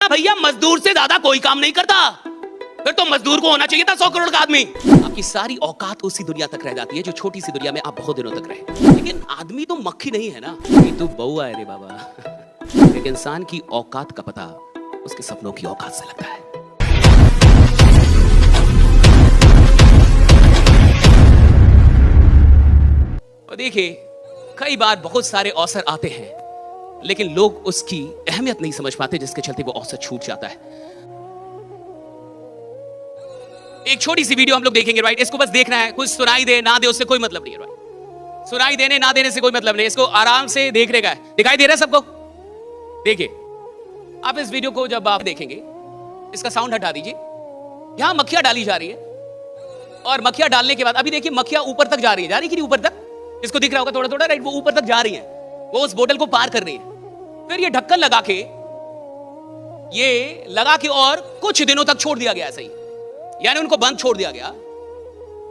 भैया मजदूर से ज्यादा कोई काम नहीं करता, फिर तो मजदूर को होना चाहिए था 100 करोड़ का आदमी। आपकी सारी औकात उसी दुनिया तक रह जाती है जो छोटी सी दुनिया में आप बहुत दिनों तक रहे। लेकिन आदमी तो मक्खी नहीं है ना, ये तो बउआ है रे बाबा। एक इंसान की औकात का पता उसके सपनों की औकात से लगता है। और देखिए, कई बार बहुत सारे अवसर आते हैं लेकिन लोग उसकी अहमियत नहीं समझ पाते, जिसके चलते वो अवसर छूट जाता है। एक छोटी सी वीडियो हम लोग देखेंगे, राइट। इसको बस देखना है, कुछ सुनाई दे ना दे उससे कोई मतलब नहीं है, राइट। सुनाई देने ना देने से कोई मतलब नहीं, इसको आराम से देखने का है। दिखाई दे रहा है सबको? देखिए, आप इस वीडियो को जब आप देखेंगे, इसका साउंड हटा दीजिए। यहां मक्खियां डाली जा रही है और मक्खियां डालने के बाद अभी देखिए मक्खियां ऊपर तक जा रही है कि नहीं? ऊपर तक, इसको दिख रहा होगा थोड़ा थोड़ा, राइट। वो ऊपर तक जा रही है, वो उस बोतल को पार कर रही है। फिर ये ढक्कन लगा के और कुछ दिनों तक छोड़ दिया गया ऐसे ही, यानी उनको बंद छोड़ दिया गया।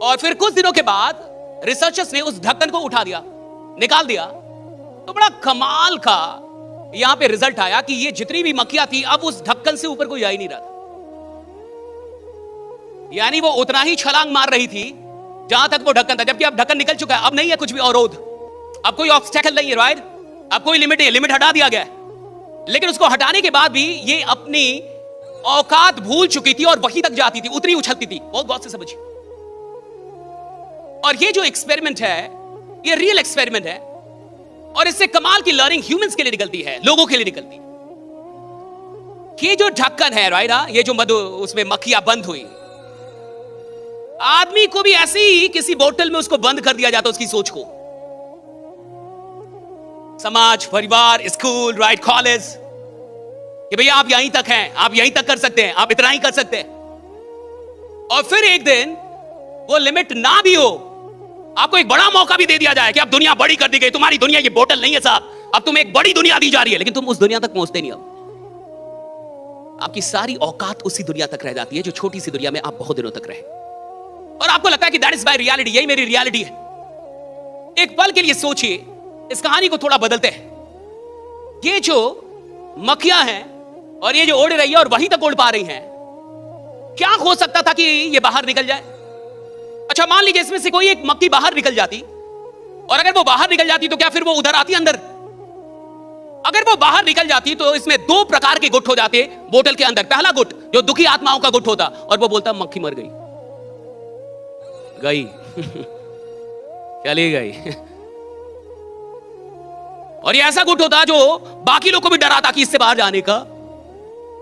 और फिर कुछ दिनों के बाद रिसर्चर्स ने उस ढक्कन को उठा दिया, निकाल दिया। तो बड़ा कमाल का यहां पे रिजल्ट आया कि ये जितनी भी मक्खियां थी अब उस ढक्कन से ऊपर कोई जा ही नहीं रहा था। यानी वो उतना ही छलांग मार रही थी जहां तक वो ढक्कन था, जबकि अब ढक्कन निकल चुका है। अब नहीं है कुछ भी अवरोध, अब कोई ऑब्स्टेकल नहीं है, राइट। अब कोई लिमिट नहीं है, लिमिट हटा दिया गया है। लेकिन उसको हटाने के बाद भी ये अपनी औकात भूल चुकी थी और वहीं तक जाती थी, उतनी उछलती थी। बहुत गौर से समझिए। और ये जो एक्सपेरिमेंट है, ये रियल एक्सपेरिमेंट है और इससे कमाल की लर्निंग ह्यूमंस के लिए निकलती है, लोगों के लिए निकलती है। ये जो ढक्कन है, राइट, ये जो मधु उसमें मक्खियां बंद हुई, आदमी को भी ऐसे ही किसी बोतल में उसको बंद कर दिया जाता, उसकी सोच को। समाज, परिवार, स्कूल, राइट, कॉलेज, कि भैया आप यहीं तक हैं, आप यहीं तक कर सकते हैं, आप इतना ही कर सकते हैं। और फिर एक दिन वो लिमिट ना भी हो, आपको एक बड़ा मौका भी दे दिया जाए कि अब दुनिया बड़ी कर दी गई, तुम्हारी दुनिया ये बोतल नहीं है साहब, अब तुम्हें एक बड़ी दुनिया दी जा रही है, लेकिन तुम उस दुनिया तक पहुंचते नहीं। अब आपकी सारी औकात उसी दुनिया तक रह जाती है जो छोटी सी दुनिया में आप बहुत दिनों तक रहे। और आपको लगता है कि दैट इज माय रियलिटी, यही मेरी रियलिटी है। एक पल के लिए सोचिए, इस कहानी को थोड़ा बदलते हैं। ये जो मक्खियां हैं और ये जो उड़ रही है और वहीं तक उड़ पा रही हैं, क्या हो सकता था कि ये बाहर निकल जाए? अच्छा, मान लीजिए इसमें से कोई एक मक्खी बाहर निकल जाती, और अगर वो बाहर निकल जाती तो क्या फिर वो उधर आती अंदर? अगर वो बाहर निकल जाती तो इसमें दो प्रकार के गुट हो जाते बोतल के अंदर। पहला गुट जो दुखी आत्माओं का गुट होता और वो बोलता मक्खी मर गई चली गई। और ये ऐसा गुट होता जो बाकी लोग को भी डराता कि इससे बाहर जाने का